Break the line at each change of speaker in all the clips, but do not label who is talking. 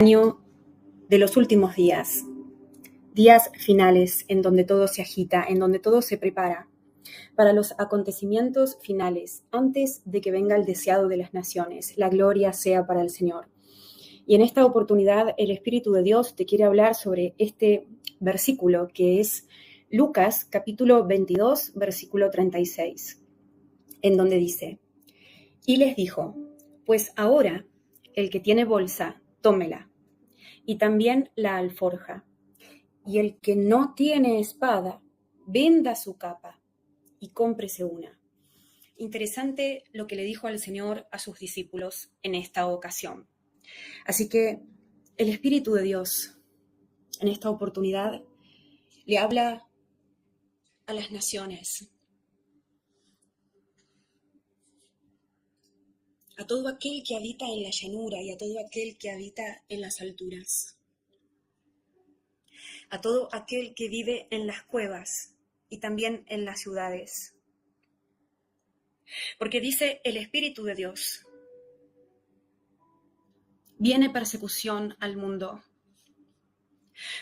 Año de los últimos días, días finales en donde todo se agita, en donde todo se prepara para los acontecimientos finales, antes de que venga el deseado de las naciones. La gloria sea para el Señor. Y en esta oportunidad el Espíritu de Dios te quiere hablar sobre este versículo que es Lucas capítulo 22, versículo 36, en donde dice: y les dijo, pues ahora el que tiene bolsa, tómela, y también la alforja, y el que no tiene espada, venda su capa y cómprese una. Interesante lo que le dijo al Señor a sus discípulos en esta ocasión. Así que el Espíritu de Dios en esta oportunidad le habla a las naciones, a todo aquel que habita en la llanura y a todo aquel que habita en las alturas, a todo aquel que vive en las cuevas y también en las ciudades. Porque dice el Espíritu de Dios: viene persecución al mundo,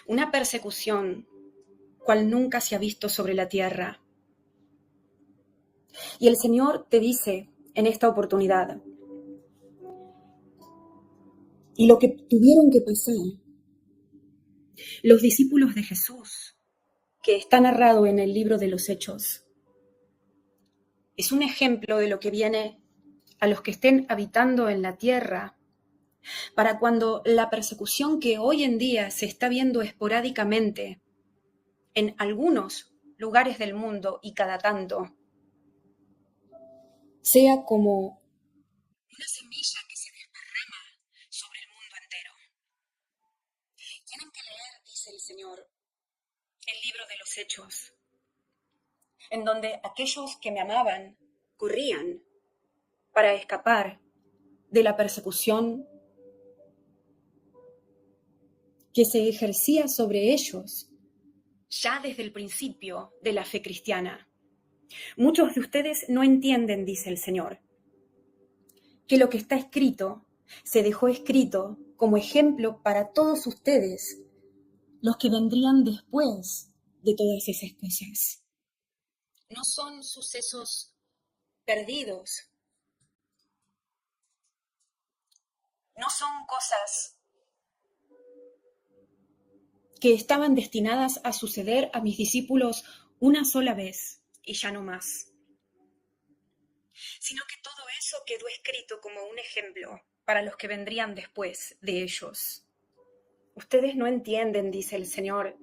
una persecución cual nunca se ha visto sobre la tierra. Y el Señor te dice en esta oportunidad, y lo que tuvieron que pasar los discípulos de Jesús, que está narrado en el libro de los Hechos, es un ejemplo de lo que viene a los que estén habitando en la tierra, para cuando la persecución que hoy en día se está viendo esporádicamente en algunos lugares del mundo y cada tanto, sea como una semilla que se desparrama sobre el mundo entero. Tienen que leer, dice el Señor, el libro de los Hechos, en donde aquellos que me amaban corrían para escapar de la persecución que se ejercía sobre ellos ya desde el principio de la fe cristiana. Muchos de ustedes no entienden, dice el Señor, que lo que está escrito se dejó escrito como ejemplo para todos ustedes, los que vendrían después de todas esas cosas. No son sucesos perdidos, no son cosas que estaban destinadas a suceder a mis discípulos una sola vez y ya no más, sino que todo eso quedó escrito como un ejemplo para los que vendrían después de ellos. Ustedes no entienden, dice el Señor,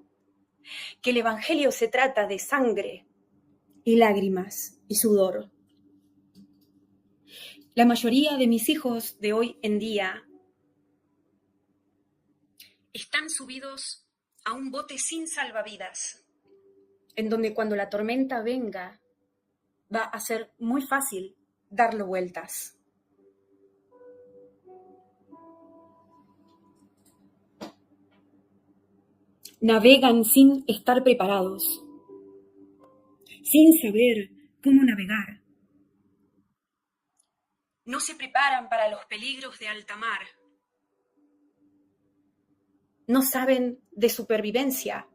que el Evangelio se trata de sangre y lágrimas y sudor. La mayoría de mis hijos de hoy en día están subidos a un bote sin salvavidas, en donde cuando la tormenta venga va a ser muy fácil darle vueltas. Navegan sin estar preparados, sin saber cómo navegar. No se preparan para los peligros de alta mar. No saben de supervivencia.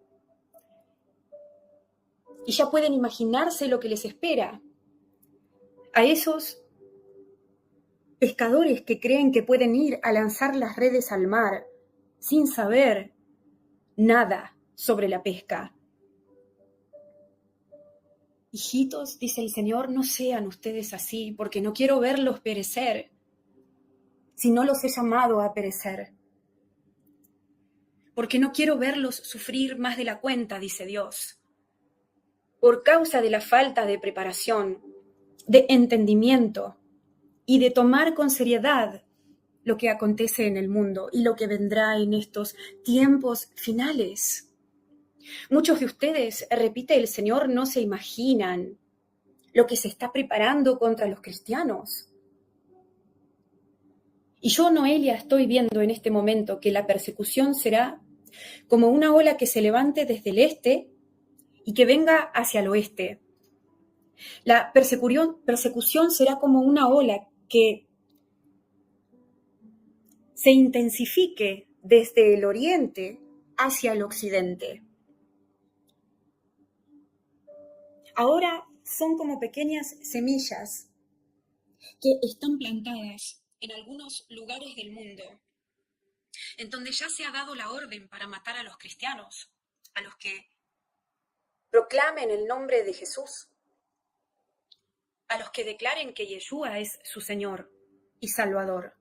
Y ya pueden imaginarse lo que les espera. A esos pescadores que creen que pueden ir a lanzar las redes al mar sin saber nada sobre la pesca. Hijitos, dice el Señor, no sean ustedes así, porque no quiero verlos perecer, si no los he llamado a perecer. Porque no quiero verlos sufrir más de la cuenta, dice Dios, por causa de la falta de preparación, de entendimiento y de tomar con seriedad lo que acontece en el mundo y lo que vendrá en estos tiempos finales. Muchos de ustedes, repite el Señor, no se imaginan lo que se está preparando contra los cristianos. Y yo, Noelia, estoy viendo en este momento que la persecución será como una ola que se levante desde el este y que venga hacia el oeste. La persecución será como una ola que se intensifique desde el oriente hacia el occidente. Ahora son como pequeñas semillas que están plantadas en algunos lugares del mundo, en donde ya se ha dado la orden para matar a los cristianos, a los que proclamen el nombre de Jesús, a los que declaren que Yeshua es su Señor y Salvador.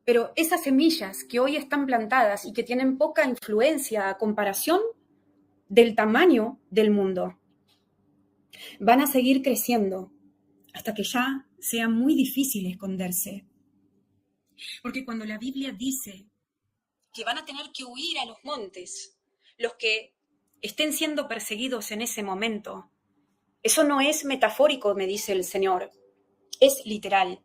Pero esas semillas que hoy están plantadas y que tienen poca influencia a comparación del tamaño del mundo, van a seguir creciendo hasta que ya sea muy difícil esconderse. Porque cuando la Biblia dice que van a tener que huir a los montes los que estén siendo perseguidos en ese momento, eso no es metafórico, me dice el Señor, es literal.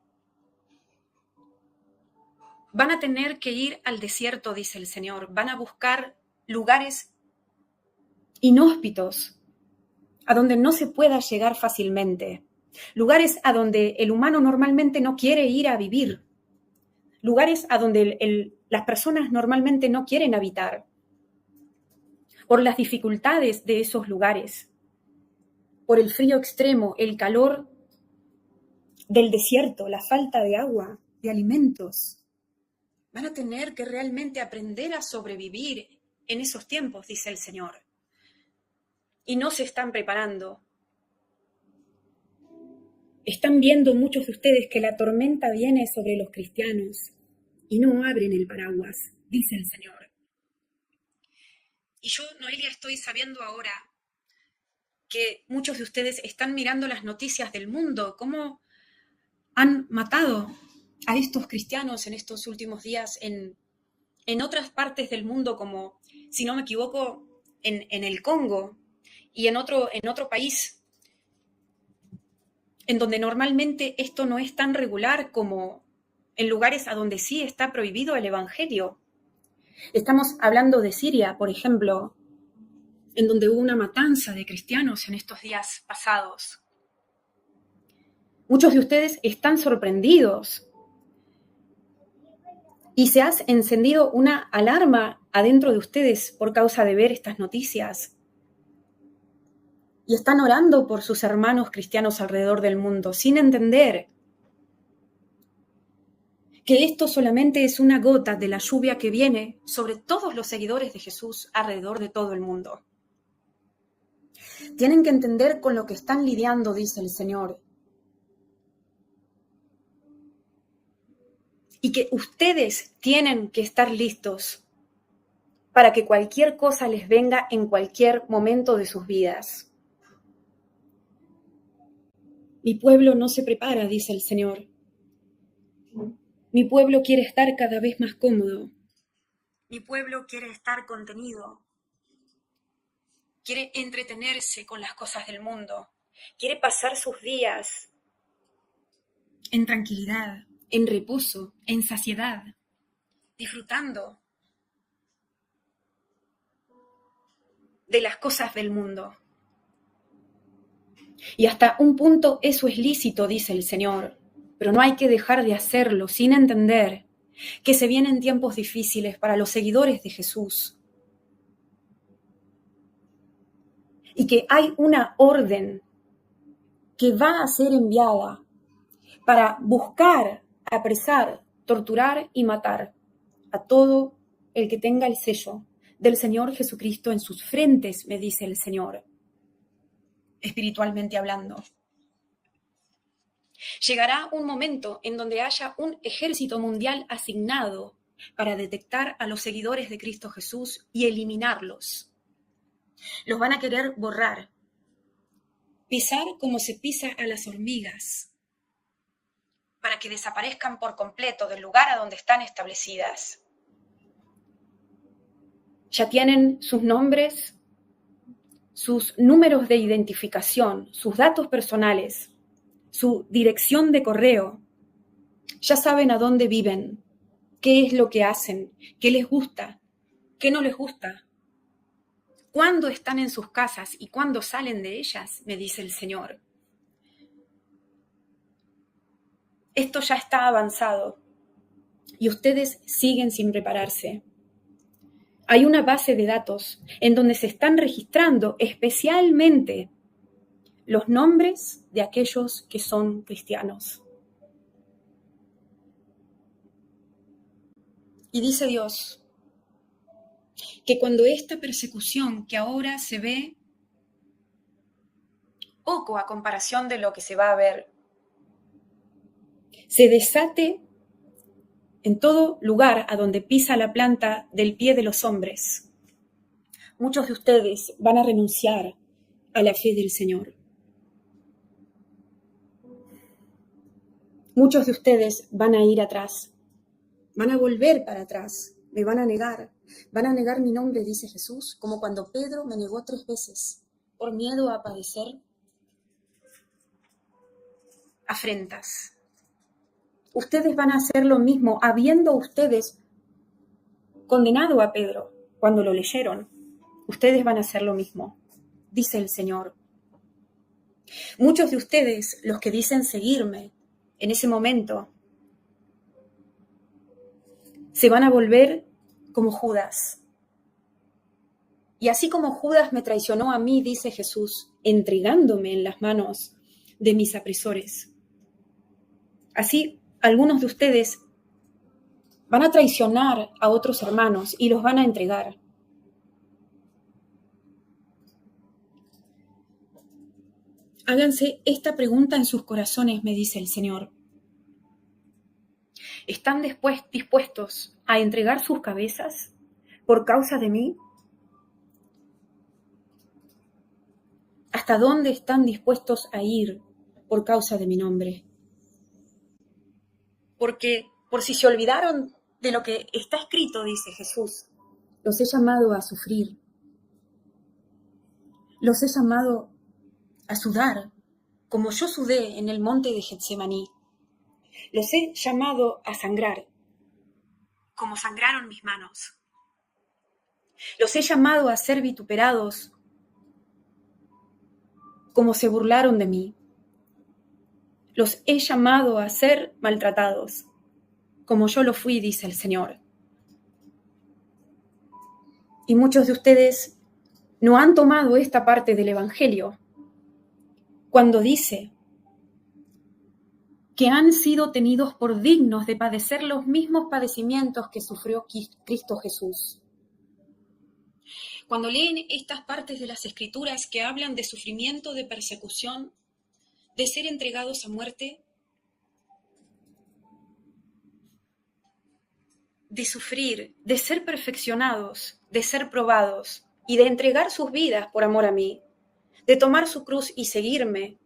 Van a tener que ir al desierto, dice el Señor, van a buscar lugares inhóspitos, a donde no se pueda llegar fácilmente, lugares a donde el humano normalmente no quiere ir a vivir, lugares a donde las personas normalmente no quieren habitar, por las dificultades de esos lugares, por el frío extremo, el calor del desierto, la falta de agua, de alimentos. Van a tener que realmente aprender a sobrevivir en esos tiempos, dice el Señor. Y no se están preparando. Están viendo muchos de ustedes que la tormenta viene sobre los cristianos y no abren el paraguas, dice el Señor. Y yo, Noelia, estoy sabiendo ahora que muchos de ustedes están mirando las noticias del mundo, cómo han matado a estos cristianos en estos últimos días en otras partes del mundo, como, si no me equivoco, en el Congo y en otro país, en donde normalmente esto no es tan regular como en lugares a donde sí está prohibido el evangelio. Estamos hablando de Siria, por ejemplo, en donde hubo una matanza de cristianos en estos días pasados. Muchos de ustedes están sorprendidos y se ha encendido una alarma adentro de ustedes por causa de ver estas noticias. Y están orando por sus hermanos cristianos alrededor del mundo, sin entender que esto solamente es una gota de la lluvia que viene sobre todos los seguidores de Jesús alrededor de todo el mundo. Tienen que entender con lo que están lidiando, dice el Señor. Y que ustedes tienen que estar listos para que cualquier cosa les venga en cualquier momento de sus vidas. Mi pueblo no se prepara, dice el Señor. Mi pueblo quiere estar cada vez más cómodo. Mi pueblo quiere estar contenido. Quiere entretenerse con las cosas del mundo. Quiere pasar sus días en tranquilidad, en reposo, en saciedad, disfrutando de las cosas del mundo. Y hasta un punto eso es lícito, dice el Señor, pero no hay que dejar de hacerlo sin entender que se vienen tiempos difíciles para los seguidores de Jesús y que hay una orden que va a ser enviada para buscar, apresar, torturar y matar a todo el que tenga el sello del Señor Jesucristo en sus frentes, me dice el Señor, espiritualmente hablando. Llegará un momento en donde haya un ejército mundial asignado para detectar a los seguidores de Cristo Jesús y eliminarlos. Los van a querer borrar, pisar como se pisa a las hormigas, para que desaparezcan por completo del lugar a donde están establecidas. Ya tienen sus nombres, sus números de identificación, sus datos personales, su dirección de correo. Ya saben a dónde viven, qué es lo que hacen, qué les gusta, qué no les gusta, cuándo están en sus casas y cuándo salen de ellas, me dice el Señor. Esto ya está avanzado y ustedes siguen sin prepararse. Hay una base de datos en donde se están registrando especialmente los nombres de aquellos que son cristianos. Y dice Dios que cuando esta persecución que ahora se ve poco a comparación de lo que se va a ver, se desate en todo lugar a donde pisa la planta del pie de los hombres, muchos de ustedes van a renunciar a la fe del Señor. Muchos de ustedes van a ir atrás, van a volver para atrás, me van a negar mi nombre, dice Jesús, como cuando Pedro me negó 3 veces por miedo a padecer afrentas. Ustedes van a hacer lo mismo, habiendo ustedes condenado a Pedro cuando lo leyeron. Ustedes van a hacer lo mismo, dice el Señor. Muchos de ustedes, los que dicen seguirme, en ese momento, se van a volver como Judas. Y así como Judas me traicionó a mí, dice Jesús, entregándome en las manos de mis apresores, así algunos de ustedes van a traicionar a otros hermanos y los van a entregar. Háganse esta pregunta en sus corazones, me dice el Señor. ¿Están dispuestos a entregar sus cabezas por causa de mí? ¿Hasta dónde están dispuestos a ir por causa de mi nombre? Porque por si se olvidaron de lo que está escrito, dice Jesús, los he llamado a sufrir, los he llamado a sudar, como yo sudé en el monte de Getsemaní. Los he llamado a sangrar, como sangraron mis manos. Los he llamado a ser vituperados, como se burlaron de mí. Los he llamado a ser maltratados, como yo lo fui, dice el Señor. Y muchos de ustedes no han tomado esta parte del Evangelio, cuando dice que han sido tenidos por dignos de padecer los mismos padecimientos que sufrió Cristo Jesús. Cuando leen estas partes de las Escrituras que hablan de sufrimiento, de persecución, de ser entregados a muerte, de sufrir, de ser perfeccionados, de ser probados y de entregar sus vidas por amor a mí, de tomar su cruz y seguirme,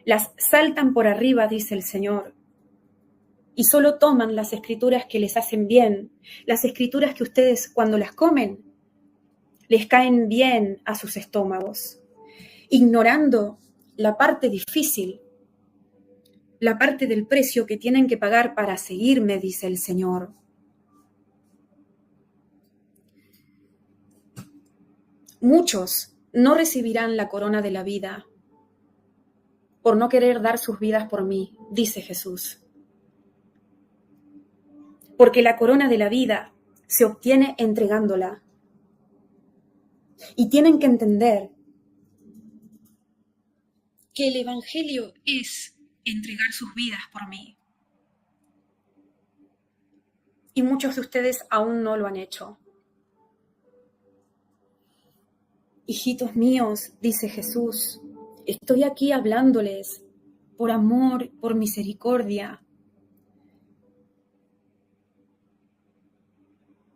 las saltan por arriba, dice el Señor, y solo toman las escrituras que les hacen bien, las escrituras que ustedes cuando las comen les caen bien a sus estómagos, ignorando la parte difícil, la parte del precio que tienen que pagar para seguirme, dice el Señor. Muchos no recibirán la corona de la vida por no querer dar sus vidas por mí, dice Jesús. Porque la corona de la vida se obtiene entregándola. Y tienen que entender que el Evangelio es entregar sus vidas por mí. Y muchos de ustedes aún no lo han hecho. Hijitos míos, dice Jesús, estoy aquí hablándoles por amor, por misericordia,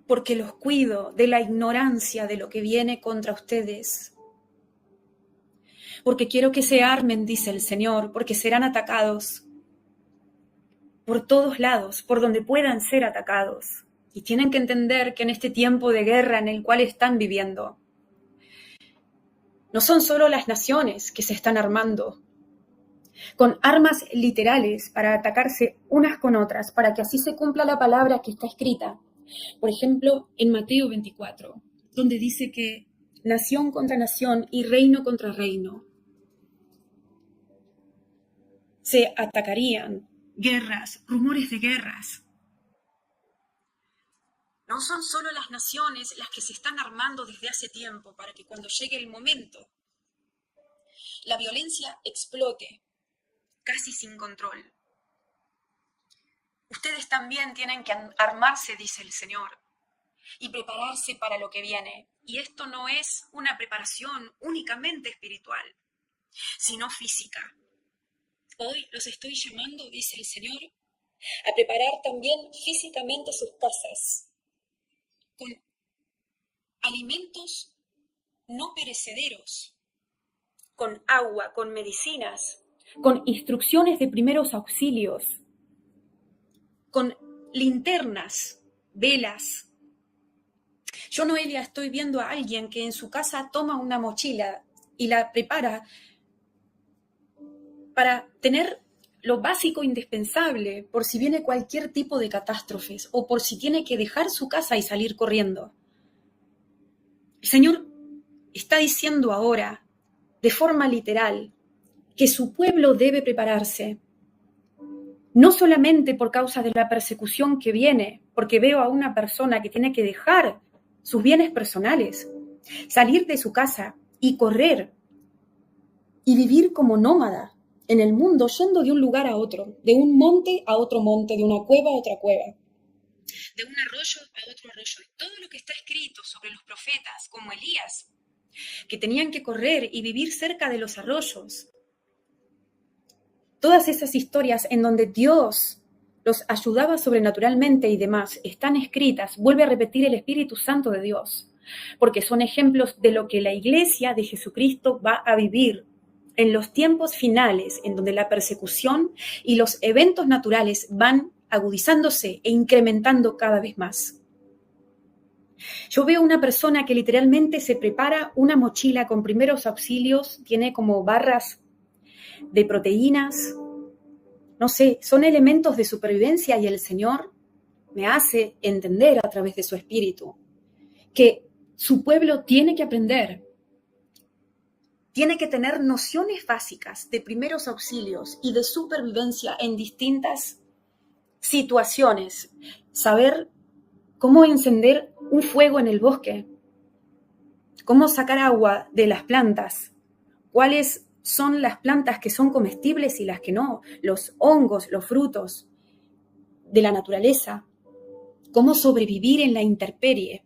porque los cuido de la ignorancia de lo que viene contra ustedes. Porque quiero que se armen, dice el Señor, porque serán atacados por todos lados, por donde puedan ser atacados. Y tienen que entender que en este tiempo de guerra en el cual están viviendo, no son solo las naciones que se están armando, con armas literales para atacarse unas con otras, para que así se cumpla la palabra que está escrita. Por ejemplo, en Mateo 24, donde dice que nación contra nación y reino contra reino se atacarían, guerras, rumores de guerras. No son solo las naciones las que se están armando desde hace tiempo para que cuando llegue el momento, la violencia explote casi sin control. Ustedes también tienen que armarse, dice el Señor, y prepararse para lo que viene. Y esto no es una preparación únicamente espiritual, sino física. Hoy los estoy llamando, dice el Señor, a preparar también físicamente sus casas con alimentos no perecederos, con agua, con medicinas, con instrucciones de primeros auxilios, con linternas, velas. Yo, Noelia, estoy viendo a alguien que en su casa toma una mochila y la prepara para tener lo básico indispensable por si viene cualquier tipo de catástrofes o por si tiene que dejar su casa y salir corriendo. El Señor está diciendo ahora, de forma literal, que su pueblo debe prepararse, no solamente por causa de la persecución que viene, porque veo a una persona que tiene que dejar sus bienes personales, salir de su casa y correr y vivir como nómada en el mundo, yendo de un lugar a otro, de un monte a otro monte, de una cueva a otra cueva, de un arroyo a otro arroyo. Y todo lo que está escrito sobre los profetas, como Elías, que tenían que correr y vivir cerca de los arroyos. Todas esas historias en donde Dios los ayudaba sobrenaturalmente y demás están escritas, vuelve a repetir el Espíritu Santo de Dios, porque son ejemplos de lo que la Iglesia de Jesucristo va a vivir en los tiempos finales, en donde la persecución y los eventos naturales van agudizándose e incrementando cada vez más. Yo veo una persona que literalmente se prepara una mochila con primeros auxilios, tiene como barras de proteínas, no sé, son elementos de supervivencia y el Señor me hace entender a través de su Espíritu que su pueblo tiene que aprender, tiene que tener nociones básicas de primeros auxilios y de supervivencia en distintas situaciones, saber cómo encender un fuego en el bosque, cómo sacar agua de las plantas, cuáles son las plantas que son comestibles y las que no, los hongos, los frutos de la naturaleza, cómo sobrevivir en la intemperie,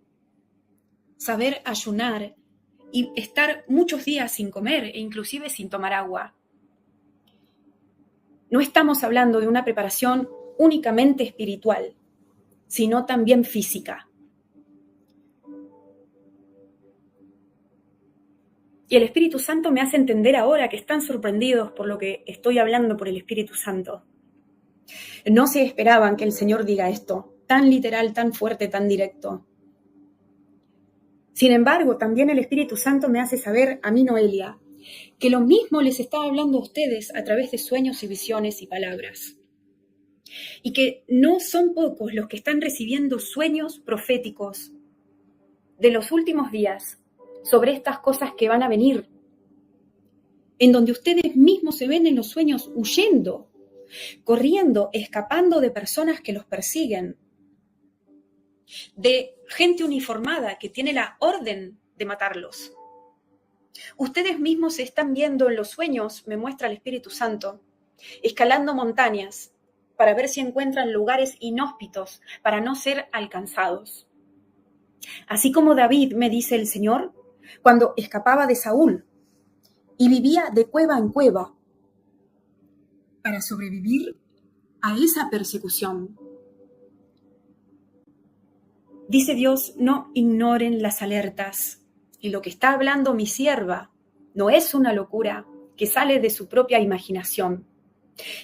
saber ayunar y estar muchos días sin comer e inclusive sin tomar agua. No estamos hablando de una preparación únicamente espiritual, sino también física. Y el Espíritu Santo me hace entender ahora que están sorprendidos por lo que estoy hablando por el Espíritu Santo. No se esperaban que el Señor diga esto, tan literal, tan fuerte, tan directo. Sin embargo, también el Espíritu Santo me hace saber, a mí, Noelia, que lo mismo les está hablando a ustedes a través de sueños y visiones y palabras. Y que no son pocos los que están recibiendo sueños proféticos de los últimos días sobre estas cosas que van a venir, en donde ustedes mismos se ven en los sueños huyendo, corriendo, escapando de personas que los persiguen, de gente uniformada que tiene la orden de matarlos. Ustedes mismos se están viendo en los sueños, me muestra el Espíritu Santo, escalando montañas para ver si encuentran lugares inhóspitos para no ser alcanzados. Así como David, me dice el Señor, cuando escapaba de Saúl y vivía de cueva en cueva para sobrevivir a esa persecución. Dice Dios, no ignoren las alertas. Y lo que está hablando mi sierva no es una locura que sale de su propia imaginación.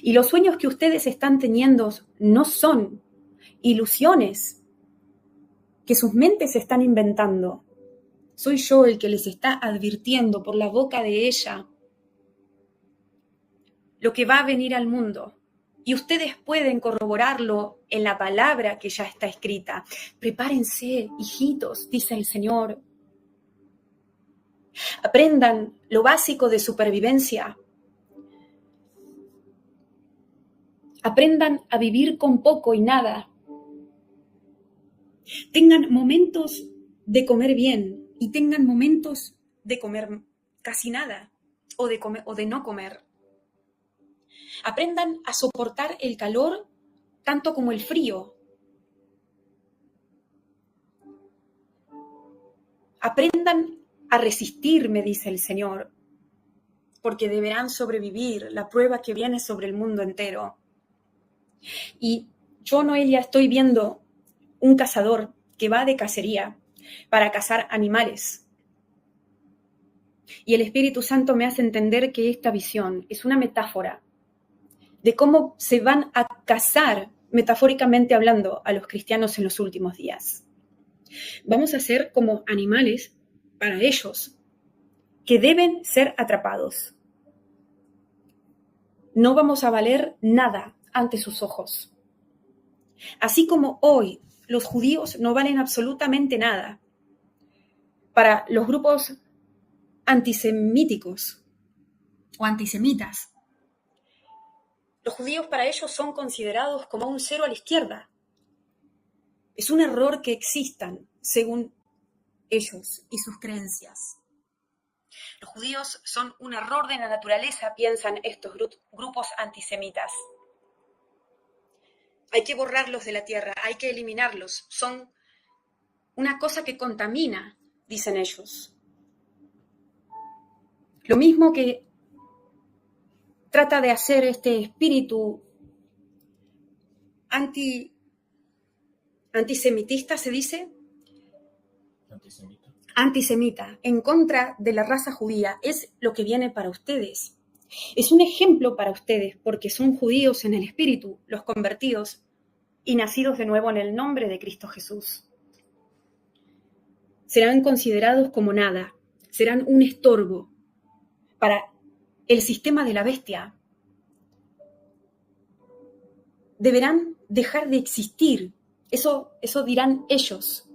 Y los sueños que ustedes están teniendo no son ilusiones que sus mentes están inventando. Soy yo el que les está advirtiendo por la boca de ella lo que va a venir al mundo. Y ustedes pueden corroborarlo en la palabra que ya está escrita. Prepárense, hijitos, dice el Señor. Aprendan lo básico de supervivencia. Aprendan a vivir con poco y nada. Tengan momentos de comer bien y tengan momentos de comer casi nada o de no comer. Aprendan a soportar el calor tanto como el frío. Aprendan a resistir, me dice el Señor, porque deberán sobrevivir la prueba que viene sobre el mundo entero. Y yo, Noelia, estoy viendo un cazador que va de cacería para cazar animales. Y el Espíritu Santo me hace entender que esta visión es una metáfora de cómo se van a cazar, metafóricamente hablando, a los cristianos en los últimos días. Vamos a ser como animales para ellos, que deben ser atrapados. No vamos a valer nada ante sus ojos. Así como hoy los judíos no valen absolutamente nada para los grupos antisemíticos o antisemitas. Los judíos para ellos son considerados como un cero a la izquierda. Es un error que existan según ellos y sus creencias. Los judíos son un error de la naturaleza, piensan estos grupos antisemitas. Hay que borrarlos de la tierra, hay que eliminarlos. Son una cosa que contamina, dicen ellos. Lo mismo que trata de hacer este espíritu antisemitista, ¿se dice? Antisemita, en contra de la raza judía, es lo que viene para ustedes. Es un ejemplo para ustedes, porque son judíos en el espíritu, los convertidos y nacidos de nuevo en el nombre de Cristo Jesús. Serán considerados como nada, serán un estorbo para el sistema de la bestia. Deberán dejar de existir, eso dirán ellos.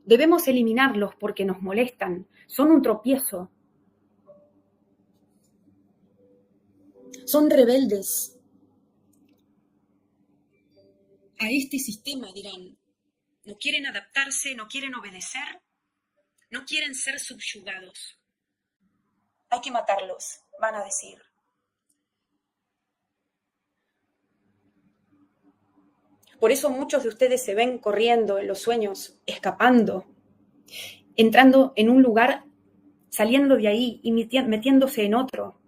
Debemos eliminarlos porque nos molestan, son un tropiezo. Son rebeldes a este sistema, dirán. No quieren adaptarse, no quieren obedecer, no quieren ser subyugados. Hay que matarlos, van a decir. Por eso muchos de ustedes se ven corriendo en los sueños, escapando, entrando en un lugar, saliendo de ahí y metiéndose en otro.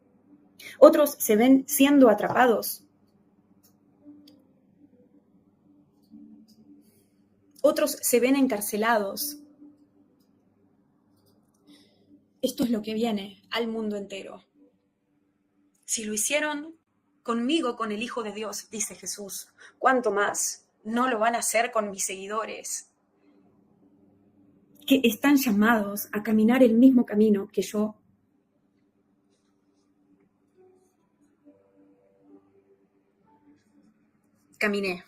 Otros se ven siendo atrapados. Otros se ven encarcelados. Esto es lo que viene al mundo entero. Si lo hicieron conmigo, con el Hijo de Dios, dice Jesús, ¿cuánto más no lo van a hacer con mis seguidores? Que están llamados a caminar el mismo camino que yo. Caminé.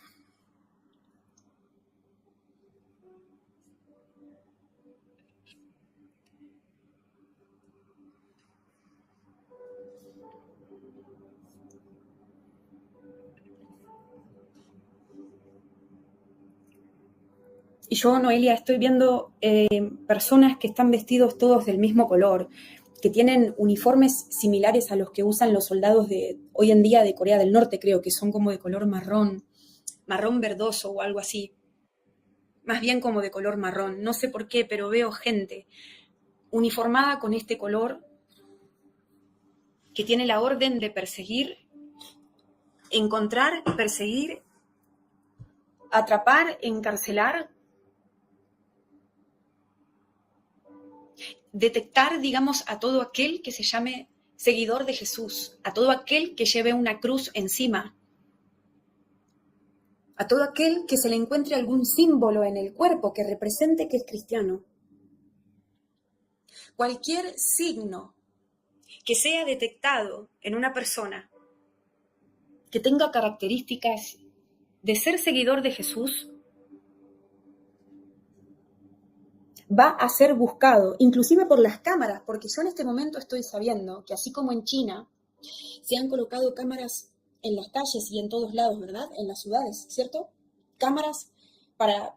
Y yo, Noelia, estoy viendo personas que están vestidos todos del mismo color, que tienen uniformes similares a los que usan los soldados de hoy en día de Corea del Norte, creo, que son como de color marrón verdoso o algo así. Más bien como de color marrón. No sé por qué, pero veo gente uniformada con este color que tiene la orden de perseguir, encontrar, perseguir, atrapar, encarcelar, detectar, digamos, a todo aquel que se llame seguidor de Jesús, a todo aquel que lleve una cruz encima, a todo aquel que se le encuentre algún símbolo en el cuerpo que represente que es cristiano. Cualquier signo que sea detectado en una persona que tenga características de ser seguidor de Jesús, va a ser buscado, inclusive por las cámaras, porque yo en este momento estoy sabiendo que así como en China se han colocado cámaras en las calles y en todos lados, ¿verdad? En las ciudades, ¿cierto? Cámaras para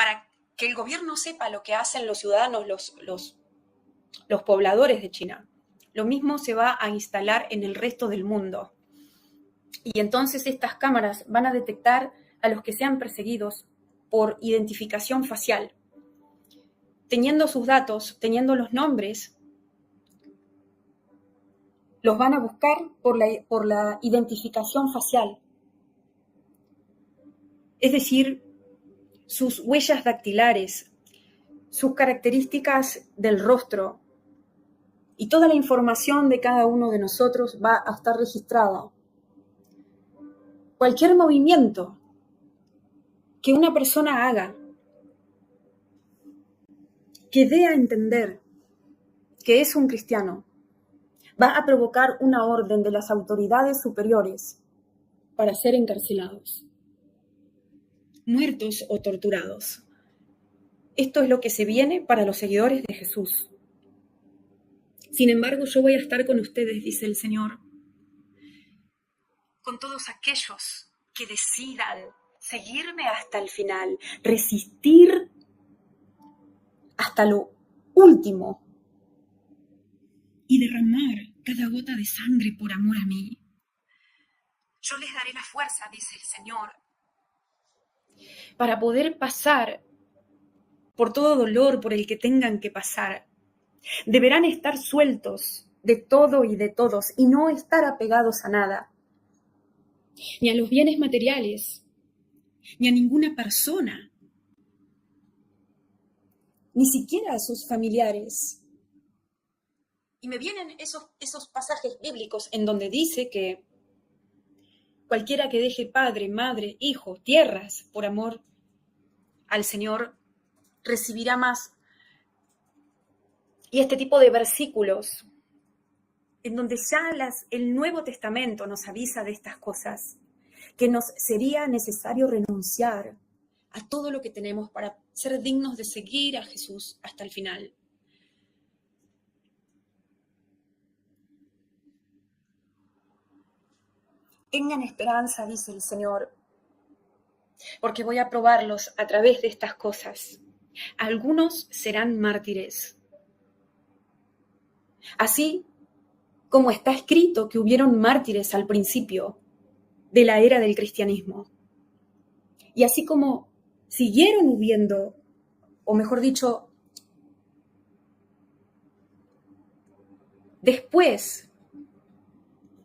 para que el gobierno sepa lo que hacen los ciudadanos, los pobladores de China. Lo mismo se va a instalar en el resto del mundo. Y entonces estas cámaras van a detectar a los que sean perseguidos por identificación facial. Teniendo sus datos, teniendo los nombres, los van a buscar por la identificación facial. Es decir, sus huellas dactilares, sus características del rostro y toda la información de cada uno de nosotros va a estar registrada. Cualquier movimiento que una persona haga que dé a entender que es un cristiano va a provocar una orden de las autoridades superiores para ser encarcelados, muertos o torturados. Esto es lo que se viene para los seguidores de Jesús. Sin embargo, yo voy a estar con ustedes, dice el Señor, con todos aquellos que decidan seguirme hasta el final, resistir hasta lo último y derramar cada gota de sangre por amor a mí. Yo les daré la fuerza, dice el Señor, para poder pasar por todo dolor por el que tengan que pasar. Deberán estar sueltos de todo y de todos y no estar apegados a nada, ni a los bienes materiales, ni a ninguna persona, ni siquiera a sus familiares. Y me vienen esos pasajes bíblicos en donde dice que cualquiera que deje padre, madre, hijo, tierras por amor al Señor recibirá más. Y este tipo de versículos en donde ya el Nuevo Testamento nos avisa de estas cosas, que nos sería necesario renunciar a todo lo que tenemos para ser dignos de seguir a Jesús hasta el final. Tengan esperanza, dice el Señor, porque voy a probarlos a través de estas cosas. Algunos serán mártires. Así como está escrito que hubieron mártires al principio de la era del cristianismo. Y así como siguieron hubiendo, o mejor dicho, después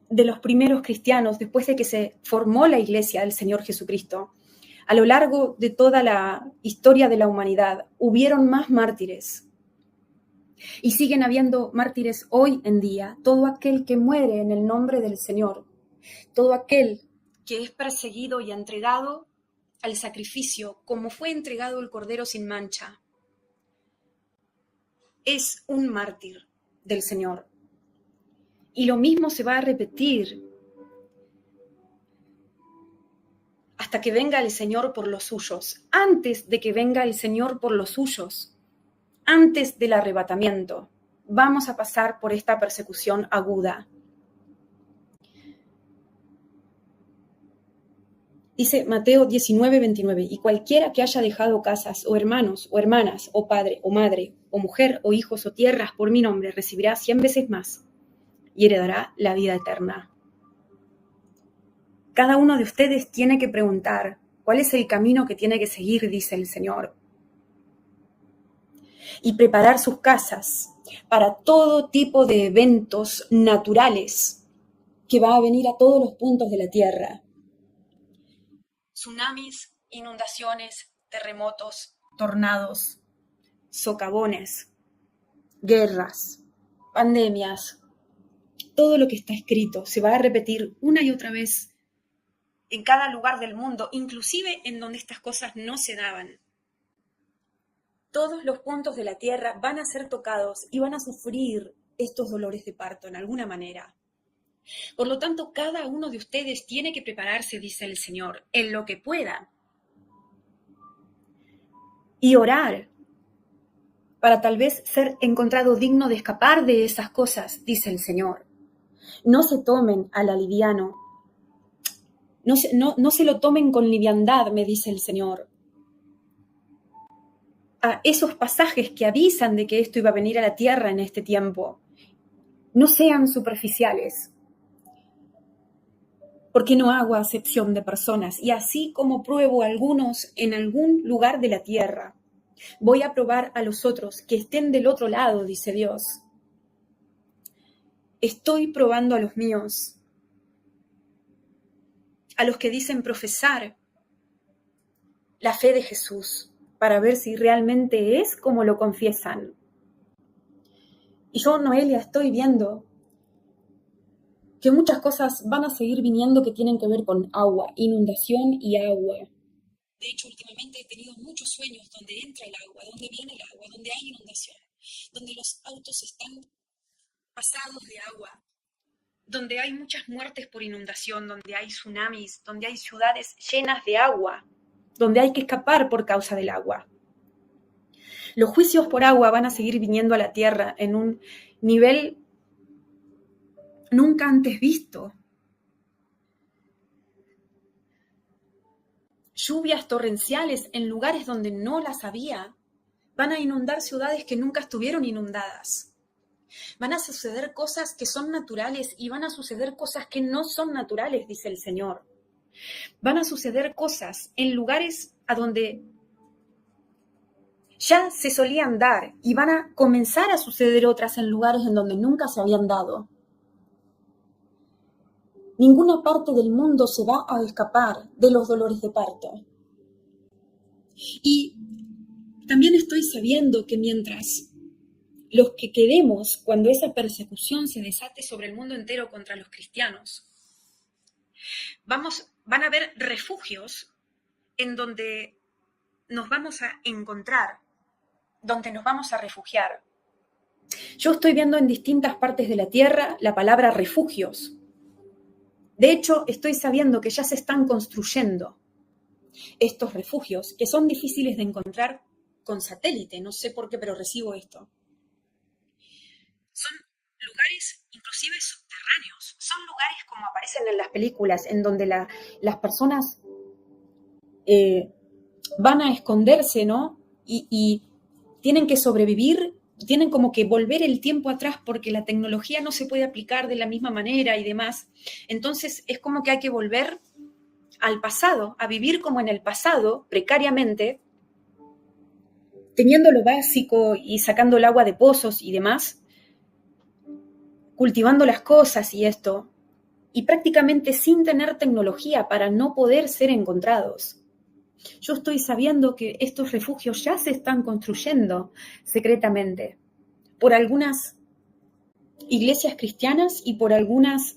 de los primeros cristianos, después de que se formó la iglesia del Señor Jesucristo, a lo largo de toda la historia de la humanidad, hubieron más mártires. Y siguen habiendo mártires hoy en día. Todo aquel que muere en el nombre del Señor, todo aquel que es perseguido y entregado al sacrificio, como fue entregado el Cordero sin mancha, es un mártir del Señor. Y lo mismo se va a repetir hasta que venga el Señor por los suyos. Antes de que venga el Señor por los suyos, antes del arrebatamiento, vamos a pasar por esta persecución aguda. Dice Mateo 19:29, y cualquiera que haya dejado casas, o hermanos, o hermanas, o padre, o madre, o mujer, o hijos, o tierras por mi nombre, recibirá 100 veces más y heredará la vida eterna. Cada uno de ustedes tiene que preguntar cuál es el camino que tiene que seguir, dice el Señor, y preparar sus casas para todo tipo de eventos naturales que va a venir a todos los puntos de la tierra. Tsunamis, inundaciones, terremotos, tornados, socavones, guerras, pandemias, todo lo que está escrito se va a repetir una y otra vez en cada lugar del mundo, inclusive en donde estas cosas no se daban. Todos los puntos de la tierra van a ser tocados y van a sufrir estos dolores de parto en alguna manera. Por lo tanto, cada uno de ustedes tiene que prepararse, dice el Señor, en lo que pueda. Y orar para tal vez ser encontrado digno de escapar de esas cosas, dice el Señor. No se tomen a la liviano. No se lo tomen con liviandad, me dice el Señor. a esos pasajes que avisan de que esto iba a venir a la tierra en este tiempo, no sean superficiales, porque no hago acepción de personas. Y así como pruebo a algunos en algún lugar de la tierra, voy a probar a los otros que estén del otro lado, dice Dios. Estoy probando a los míos, a los que dicen profesar la fe de Jesús, para ver si realmente es como lo confiesan. Y yo, Noelia, estoy viendo que muchas cosas van a seguir viniendo que tienen que ver con agua, inundación y agua. De hecho, últimamente he tenido muchos sueños donde entra el agua, donde viene el agua, donde hay inundación, donde los autos están pasados de agua, donde hay muchas muertes por inundación, donde hay tsunamis, donde hay ciudades llenas de agua, donde hay que escapar por causa del agua. Los juicios por agua van a seguir viniendo a la tierra en un nivel nunca antes visto. Lluvias torrenciales en lugares donde no las había. Van a inundar ciudades que nunca estuvieron inundadas. Van a suceder cosas que son naturales y van a suceder cosas que no son naturales, dice el Señor. Van a suceder cosas en lugares a donde ya se solían dar y van a comenzar a suceder otras en lugares en donde nunca se habían dado. Ninguna parte del mundo se va a escapar de los dolores de parto. Y también estoy sabiendo que mientras los que quedemos, cuando esa persecución se desate sobre el mundo entero contra los cristianos, van a haber refugios en donde nos vamos a encontrar, donde nos vamos a refugiar. Yo estoy viendo en distintas partes de la tierra la palabra refugios. De hecho, estoy sabiendo que ya se están construyendo estos refugios, que son difíciles de encontrar con satélite, no sé por qué, pero recibo esto. Son lugares inclusive subterráneos, son lugares como aparecen en las películas, en donde las personas van a esconderse, ¿no? Y tienen que sobrevivir, tienen como que volver el tiempo atrás porque la tecnología no se puede aplicar de la misma manera y demás. Entonces es como que hay que volver al pasado, a vivir como en el pasado, precariamente, teniendo lo básico y sacando el agua de pozos y demás, cultivando las cosas y esto, y prácticamente sin tener tecnología para no poder ser encontrados. Yo estoy sabiendo que estos refugios ya se están construyendo secretamente por algunas iglesias cristianas y por algunos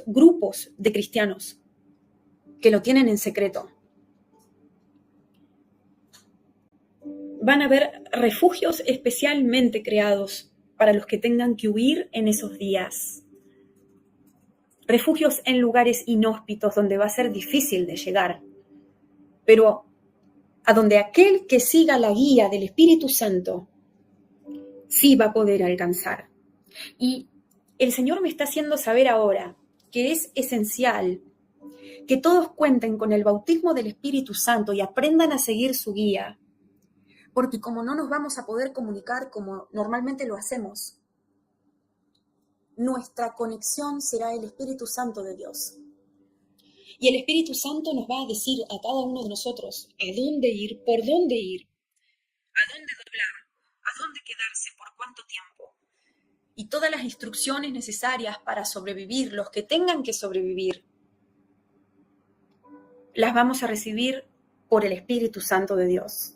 grupos de cristianos que lo tienen en secreto. Van a haber refugios especialmente creados para los que tengan que huir en esos días. Refugios en lugares inhóspitos donde va a ser difícil de llegar, pero a donde aquel que siga la guía del Espíritu Santo sí va a poder alcanzar. Y el Señor me está haciendo saber ahora que es esencial que todos cuenten con el bautismo del Espíritu Santo y aprendan a seguir su guía, porque como no nos vamos a poder comunicar como normalmente lo hacemos, nuestra conexión será el Espíritu Santo de Dios. Y el Espíritu Santo nos va a decir a cada uno de nosotros a dónde ir, por dónde ir, a dónde doblar, a dónde quedarse, por cuánto tiempo. Y todas las instrucciones necesarias para sobrevivir, los que tengan que sobrevivir, las vamos a recibir por el Espíritu Santo de Dios.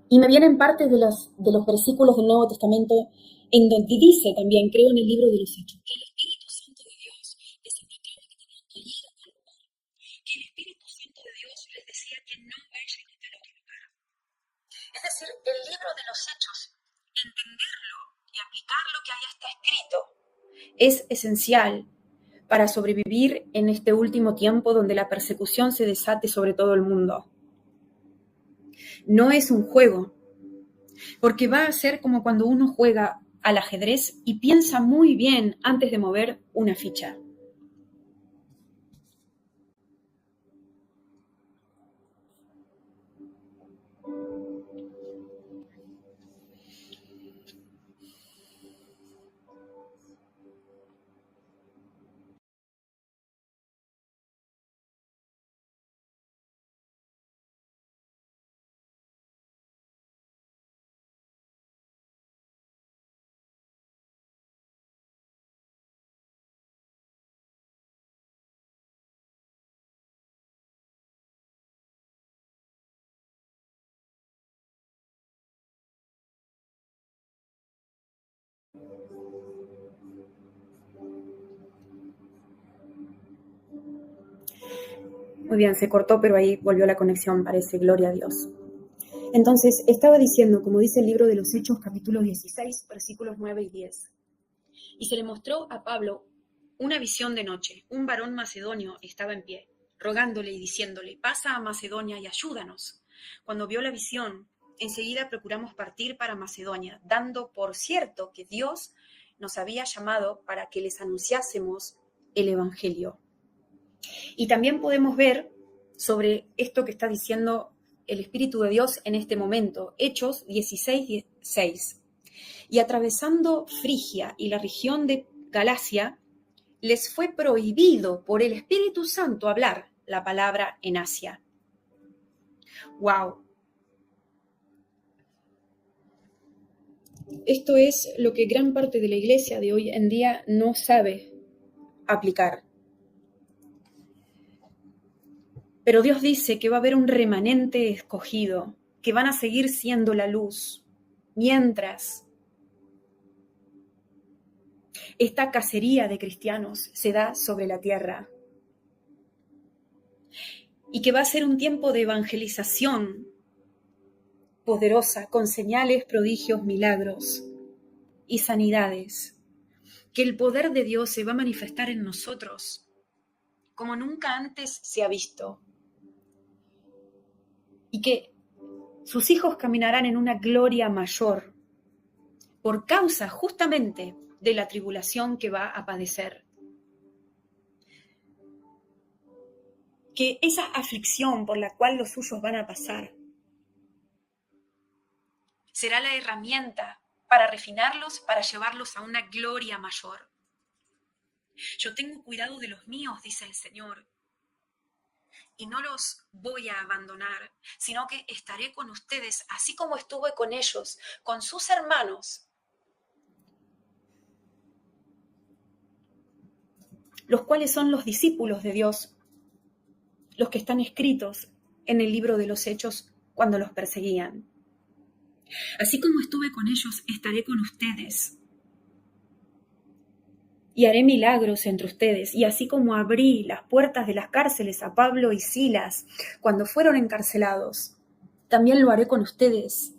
Y me vienen partes de los versículos del Nuevo Testamento en donde dice también, creo en el libro de los Hechos, que el Espíritu Santo de Dios les indicaba que tenían que ir a tal lugar, que el Espíritu Santo de Dios les decía que no vayan a tal otro lugar. Es decir, el libro de los Hechos, entenderlo y aplicar lo que ahí está escrito, es esencial para sobrevivir en este último tiempo donde la persecución se desate sobre todo el mundo. No es un juego, porque va a ser como cuando uno juega al ajedrez y piensa muy bien antes de mover una ficha. Muy bien, se cortó, pero ahí volvió la conexión, parece, gloria a Dios. Entonces, estaba diciendo, como dice el libro de los Hechos, capítulo 16, versículos 9 y 10. Y se le mostró a Pablo una visión de noche. Un varón macedonio estaba en pie, rogándole y diciéndole, pasa a Macedonia y ayúdanos. Cuando vio la visión, enseguida procuramos partir para Macedonia, dando por cierto que Dios nos había llamado para que les anunciásemos el Evangelio. Y también podemos ver sobre esto que está diciendo el Espíritu de Dios en este momento, Hechos 16:6. Y atravesando Frigia y la región de Galacia, les fue prohibido por el Espíritu Santo hablar la palabra en Asia. ¡Wow! Esto es lo que gran parte de la iglesia de hoy en día no sabe aplicar. Pero Dios dice que va a haber un remanente escogido, que van a seguir siendo la luz, mientras esta cacería de cristianos se da sobre la tierra. Y que va a ser un tiempo de evangelización poderosa, con señales, prodigios, milagros y sanidades. Que el poder de Dios se va a manifestar en nosotros como nunca antes se ha visto. Y que sus hijos caminarán en una gloria mayor por causa justamente de la tribulación que va a padecer. Que esa aflicción por la cual los suyos van a pasar será la herramienta para refinarlos, para llevarlos a una gloria mayor. Yo tengo cuidado de los míos, dice el Señor, y no los voy a abandonar, sino que estaré con ustedes, así como estuve con ellos, con sus hermanos, los cuales son los discípulos de Dios, los que están escritos en el libro de los Hechos cuando los perseguían. Así como estuve con ellos, estaré con ustedes. Y haré milagros entre ustedes. Y así como abrí las puertas de las cárceles a Pablo y Silas cuando fueron encarcelados, también lo haré con ustedes.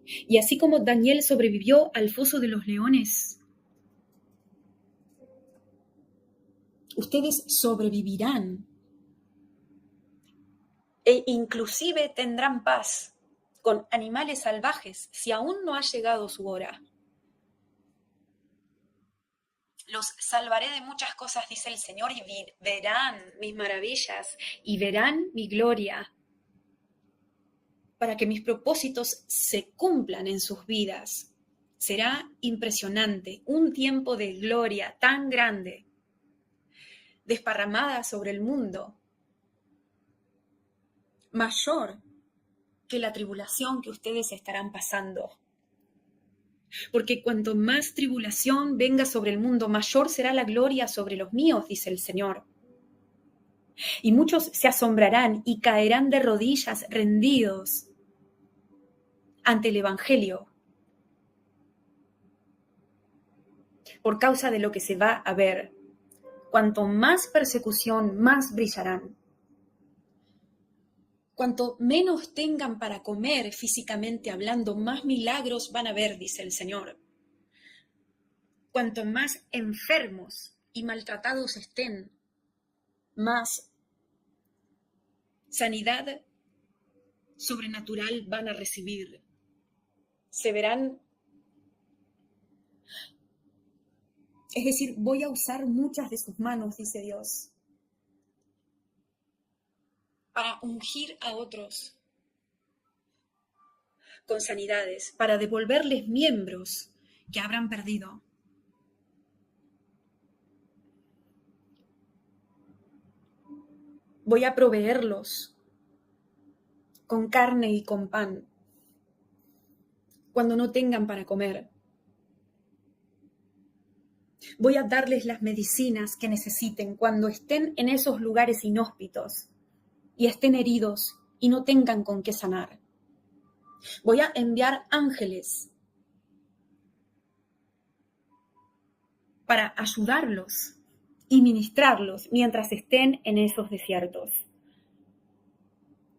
Y así como Daniel sobrevivió al foso de los leones, ustedes sobrevivirán. E inclusive tendrán paz con animales salvajes si aún no ha llegado su hora. Los salvaré de muchas cosas, dice el Señor, y verán mis maravillas y verán mi gloria, para que mis propósitos se cumplan en sus vidas. Será impresionante, un tiempo de gloria tan grande, desparramada sobre el mundo, mayor que la tribulación que ustedes estarán pasando. Porque cuanto más tribulación venga sobre el mundo, mayor será la gloria sobre los míos, dice el Señor. Y muchos se asombrarán y caerán de rodillas rendidos ante el Evangelio por causa de lo que se va a ver. Cuanto más persecución, más brillarán. Cuanto menos tengan para comer físicamente hablando, más milagros van a ver, dice el Señor. Cuanto más enfermos y maltratados estén, más sanidad sobrenatural van a recibir. Se verán, es decir, voy a usar muchas de sus manos, dice Dios, para ungir a otros con sanidades, para devolverles miembros que habrán perdido. Voy a proveerlos con carne y con pan cuando no tengan para comer. Voy a darles las medicinas que necesiten cuando estén en esos lugares inhóspitos y estén heridos y no tengan con qué sanar. Voy a enviar ángeles para ayudarlos y ministrarlos mientras estén en esos desiertos.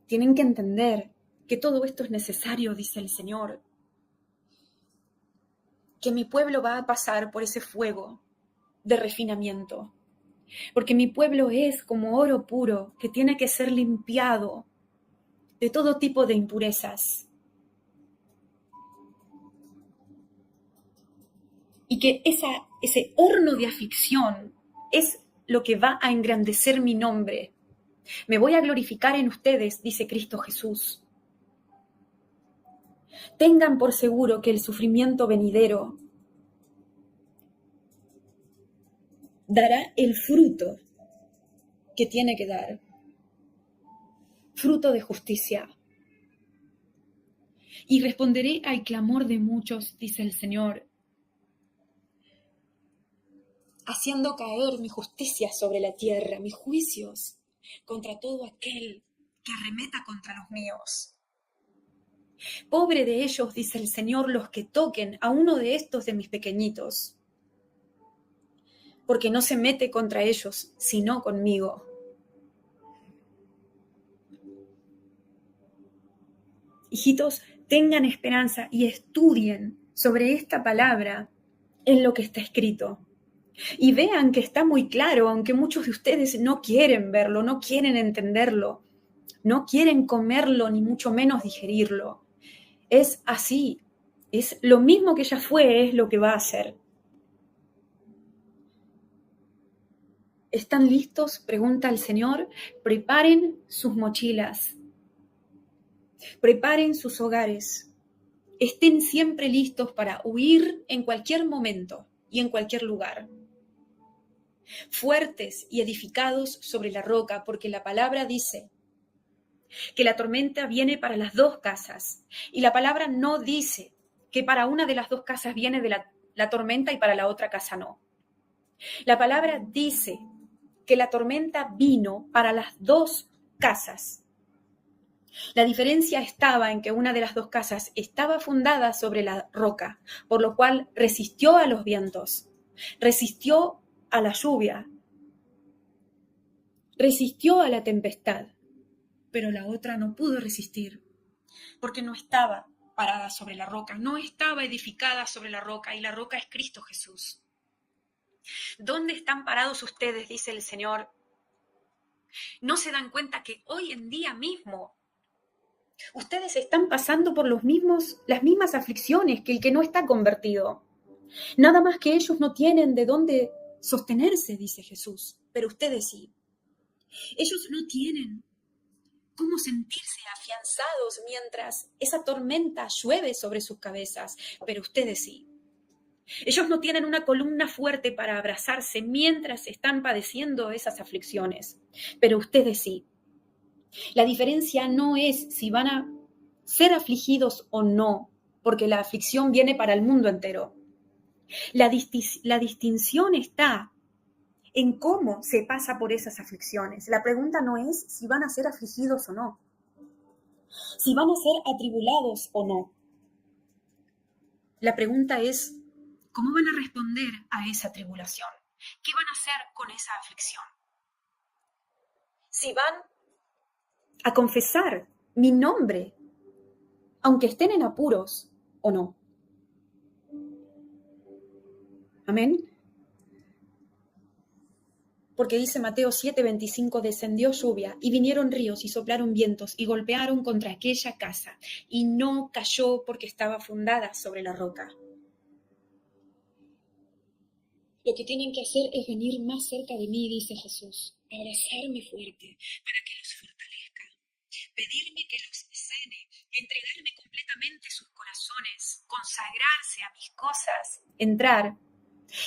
Tienen que entender que todo esto es necesario, dice el Señor, que mi pueblo va a pasar por ese fuego de refinamiento, porque mi pueblo es como oro puro que tiene que ser limpiado de todo tipo de impurezas. Y que ese horno de aflicción es lo que va a engrandecer mi nombre. Me voy a glorificar en ustedes, dice Cristo Jesús. Tengan por seguro que el sufrimiento venidero dará el fruto que tiene que dar. Fruto de justicia. Y responderé al clamor de muchos, dice el Señor, haciendo caer mi justicia sobre la tierra, mis juicios contra todo aquel que arremeta contra los míos. Pobre de ellos, dice el Señor, los que toquen a uno de estos de mis pequeñitos, porque no se mete contra ellos, sino conmigo. Hijitos, tengan esperanza y estudien sobre esta palabra en lo que está escrito. Y vean que está muy claro, aunque muchos de ustedes no quieren verlo, no quieren entenderlo, no quieren comerlo, ni mucho menos digerirlo. Es así, es lo mismo que ya fue, es lo que va a ser. ¿Están listos? Pregunta el Señor. Preparen sus mochilas, preparen sus hogares, estén siempre listos para huir en cualquier momento y en cualquier lugar. Fuertes y edificados sobre la roca, porque la palabra dice que la tormenta viene para las dos casas, y la palabra no dice que para una de las dos casas viene de la tormenta y para la otra casa no. La palabra dice que la tormenta vino para las dos casas. La diferencia estaba en que una de las dos casas estaba fundada sobre la roca, por lo cual resistió a los vientos, resistió a la lluvia, resistió a la tempestad, pero la otra no pudo resistir, porque no estaba parada sobre la roca, no estaba edificada sobre la roca, y la roca es Cristo Jesús. ¿Dónde están parados ustedes?, dice el Señor. ¿No se dan cuenta que hoy en día mismo ustedes están pasando por las mismas aflicciones que el que no está convertido? Nada más que ellos no tienen de dónde sostenerse, dice Jesús, pero ustedes sí. Ellos no tienen cómo sentirse afianzados mientras esa tormenta llueve sobre sus cabezas, pero ustedes sí. Ellos no tienen una columna fuerte para abrazarse mientras están padeciendo esas aflicciones, pero ustedes sí. La diferencia no es si van a ser afligidos o no, porque la aflicción viene para el mundo entero. La distinción está en cómo se pasa por esas aflicciones. La pregunta no es si van a ser afligidos o no, si van a ser atribulados o no. La pregunta es, ¿cómo van a responder a esa tribulación? ¿Qué van a hacer con esa aflicción? Si van a confesar mi nombre, aunque estén en apuros o no. Amén. Porque dice Mateo 7:25, descendió lluvia y vinieron ríos y soplaron vientos y golpearon contra aquella casa y no cayó porque estaba fundada sobre la roca. Lo que tienen que hacer es venir más cerca de mí, dice Jesús, abrazarme fuerte para que los fortalezca, pedirme que los sane, entregarme completamente sus corazones, consagrarse a mis cosas, entrar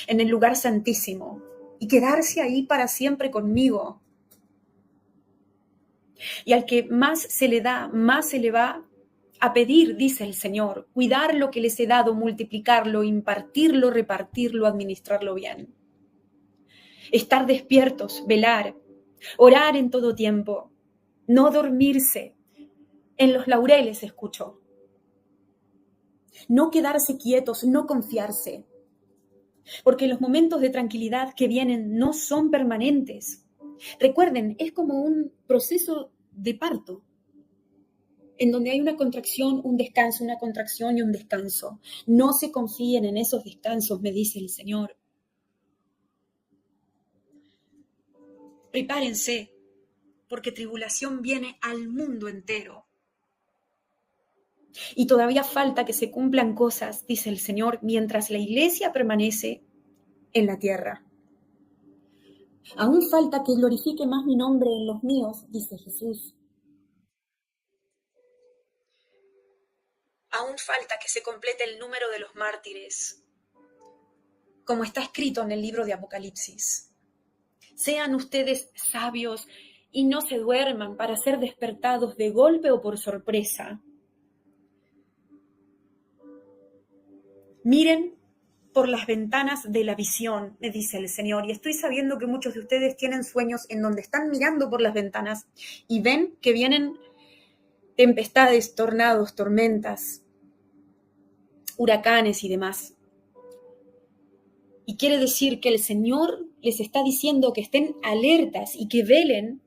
en el lugar santísimo y quedarse ahí para siempre conmigo. Y al que más se le da, más se le va a pedir, dice el Señor, cuidar lo que les he dado, multiplicarlo, impartirlo, repartirlo, administrarlo bien. Estar despiertos, velar, orar en todo tiempo, no dormirse en los laureles, escucho. No quedarse quietos, no confiarse. porque los momentos de tranquilidad que vienen no son permanentes. Recuerden, es como un proceso de parto, en donde hay una contracción, un descanso, una contracción y un descanso. No se confíen en esos descansos, me dice el Señor. Prepárense, porque tribulación viene al mundo entero. Y todavía falta que se cumplan cosas, dice el Señor, mientras la iglesia permanece en la tierra. Aún falta que glorifique más mi nombre en los míos, dice Jesús. Aún falta que se complete el número de los mártires, como está escrito en el libro de Apocalipsis. Sean ustedes sabios y no se duerman para ser despertados de golpe o por sorpresa. Miren por las ventanas de la visión, me dice el Señor, y estoy sabiendo que muchos de ustedes tienen sueños en donde están mirando por las ventanas y ven que vienen tempestades, tornados, tormentas, huracanes y demás. Y quiere decir que el Señor les está diciendo que estén alertas y que velen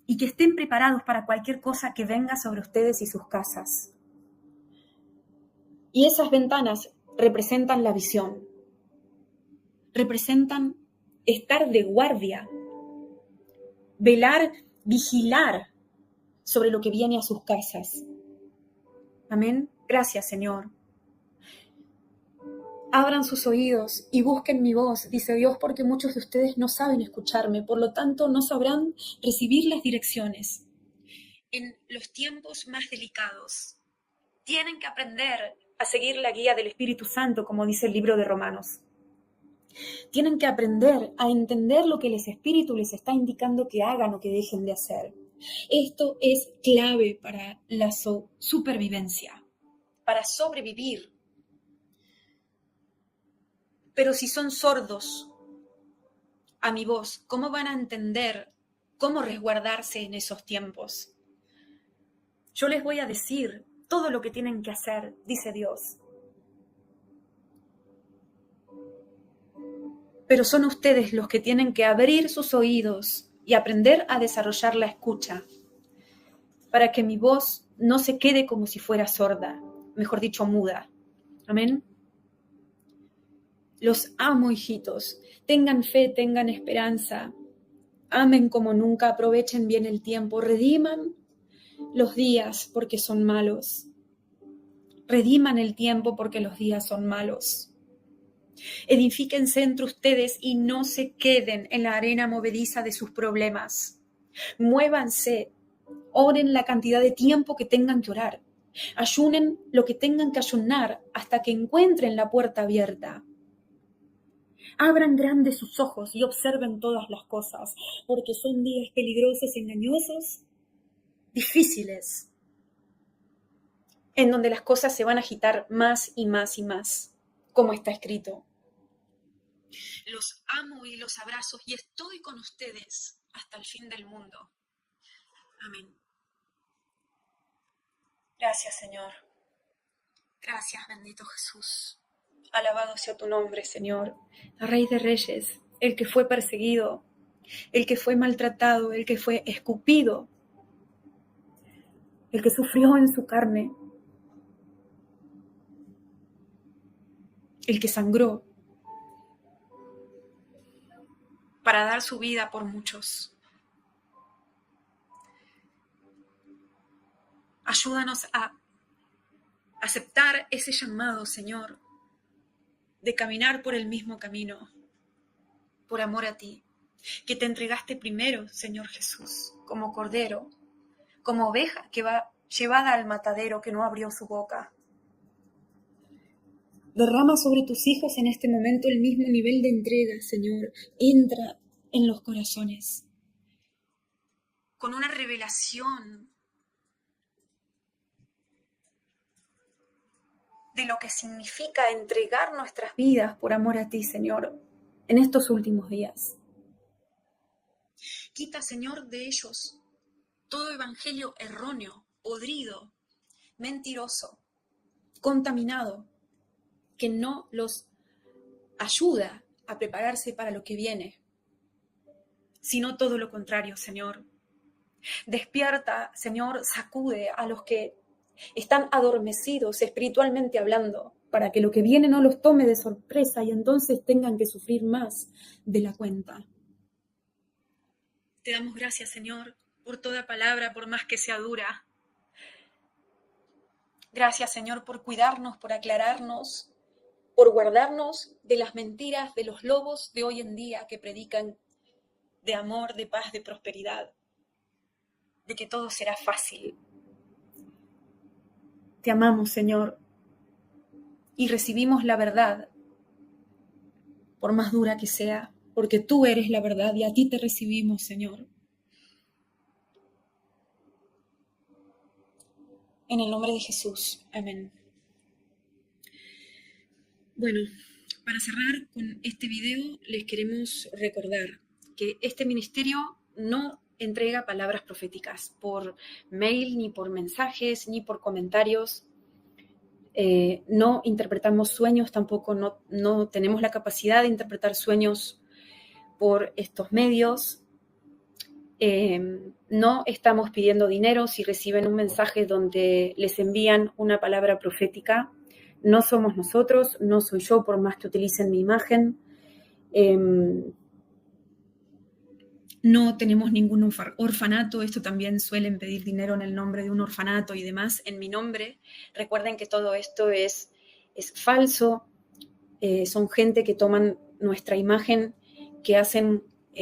y que estén preparados para cualquier cosa que venga sobre ustedes y sus casas. Y esas ventanas representan la visión, representan estar de guardia, velar, vigilar sobre lo que viene a sus casas. Amén. Gracias, Señor. Abran sus oídos y busquen mi voz, dice Dios, porque muchos de ustedes no saben escucharme, por lo tanto no sabrán recibir las direcciones. En los tiempos más delicados, tienen que aprender a seguir la guía del Espíritu Santo, como dice el libro de Romanos. Tienen que aprender a entender lo que el Espíritu les está indicando que hagan o que dejen de hacer. Esto es clave para la supervivencia, para sobrevivir. Pero si son sordos a mi voz, ¿cómo van a entender cómo resguardarse en esos tiempos? Yo les voy a decir todo lo que tienen que hacer, dice Dios. Pero son ustedes los que tienen que abrir sus oídos y aprender a desarrollar la escucha, para que mi voz no se quede como si fuera sorda, mejor dicho, muda. Amén. Los amo, hijitos. Tengan fe, tengan esperanza. Amen como nunca, aprovechen bien el tiempo, rediman los días porque son malos. Rediman el tiempo porque los días son malos. Edifíquense entre ustedes y no se queden en la arena movediza de sus problemas. Muévanse, oren la cantidad de tiempo que tengan que orar. Ayunen lo que tengan que ayunar hasta que encuentren la puerta abierta. Abran grandes sus ojos y observen todas las cosas, porque son días peligrosos, engañosos, difíciles, en donde las cosas se van a agitar más y más y más, como está escrito. Los amo y los abrazo y estoy con ustedes hasta el fin del mundo. Amén. Gracias, Señor. Gracias, bendito Jesús. Alabado sea tu nombre, Señor, Rey de Reyes, el que fue perseguido, el que fue maltratado, el que fue escupido, el que sufrió en su carne, el que sangró para dar su vida por muchos. Ayúdanos a aceptar ese llamado, Señor, de caminar por el mismo camino, por amor a ti, que te entregaste primero, Señor Jesús, como cordero, como oveja que va llevada al matadero, que no abrió su boca. Derrama sobre tus hijos en este momento el mismo nivel de entrega, Señor. Entra en los corazones con una revelación de lo que significa entregar nuestras vidas por amor a ti, Señor, en estos últimos días. Quita, Señor, de ellos todo evangelio erróneo, podrido, mentiroso, contaminado, que no los ayuda a prepararse para lo que viene, sino todo lo contrario, Señor. Despierta, Señor, sacude a los que están adormecidos espiritualmente hablando, para que lo que viene no los tome de sorpresa y entonces tengan que sufrir más de la cuenta. Te damos gracias, Señor, por toda palabra, por más que sea dura. Gracias, Señor, por cuidarnos, por aclararnos, por guardarnos de las mentiras de los lobos de hoy en día que predican de amor, de paz, de prosperidad, de que todo será fácil. Te amamos, Señor, y recibimos la verdad, por más dura que sea, porque tú eres la verdad y a ti te recibimos, Señor. En el nombre de Jesús. Amén. Bueno, para cerrar con este video, les queremos recordar que este ministerio no entrega palabras proféticas por mail, ni por mensajes, ni por comentarios. No interpretamos sueños, tampoco no tenemos la capacidad de interpretar sueños por estos medios. No estamos pidiendo dinero. Si reciben un mensaje donde les envían una palabra profética, no somos nosotros, no soy yo, por más que utilicen mi imagen. No tenemos ningún orfanato. Esto también suelen pedir dinero en el nombre de un orfanato y demás en mi nombre. Recuerden que todo esto es falso. Son gente que toman nuestra imagen, que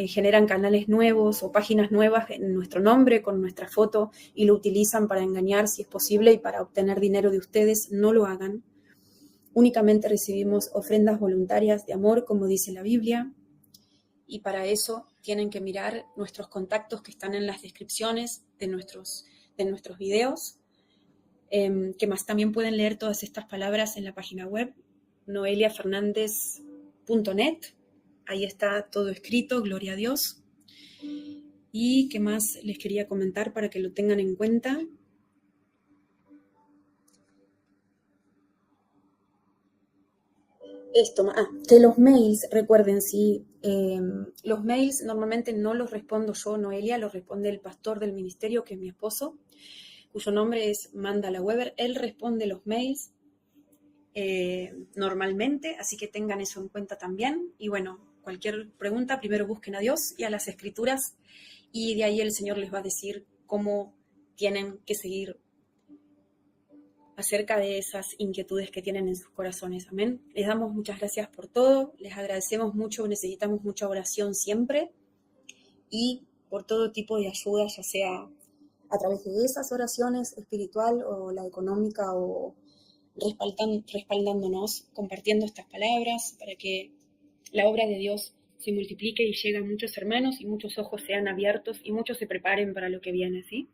generan canales nuevos o páginas nuevas en nuestro nombre, con nuestra foto, y lo utilizan para engañar si es posible y para obtener dinero de ustedes. No lo hagan. Únicamente recibimos ofrendas voluntarias de amor, como dice la Biblia, y para eso tienen que mirar nuestros contactos que están en las descripciones de nuestros videos, que más también pueden leer todas estas palabras en la página web noeliafernandez.net. Ahí está todo escrito, gloria a Dios. ¿Y qué más les quería comentar para que lo tengan en cuenta? Que los mails, recuerden, sí, los mails normalmente no los respondo yo, Noelia, los responde el pastor del ministerio, que es mi esposo, cuyo nombre es Mandala Weber. Él responde los mails normalmente, así que tengan eso en cuenta también. Y bueno, cualquier pregunta, primero busquen a Dios y a las Escrituras, y de ahí el Señor les va a decir cómo tienen que seguir acerca de esas inquietudes que tienen en sus corazones. Amén. Les damos muchas gracias por todo, les agradecemos mucho, necesitamos mucha oración siempre, y por todo tipo de ayuda, ya sea a través de esas oraciones espiritual o la económica, o respaldándonos, compartiendo estas palabras para que la obra de Dios se multiplique y llegue a muchos hermanos y muchos ojos sean abiertos y muchos se preparen para lo que viene, ¿sí?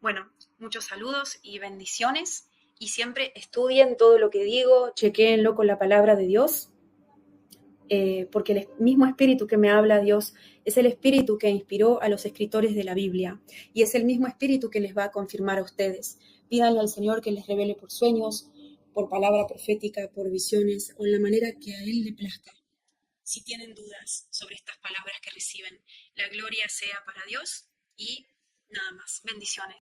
Bueno, muchos saludos y bendiciones, y siempre estudien todo lo que digo, chequéenlo con la palabra de Dios, porque el mismo espíritu que me habla Dios es el espíritu que inspiró a los escritores de la Biblia, y es el mismo espíritu que les va a confirmar a ustedes. Pídanle al Señor que les revele por sueños, por palabra profética, por visiones, o en la manera que a Él le plazca. Si tienen dudas sobre estas palabras que reciben, la gloria sea para Dios, y nada más. Bendiciones.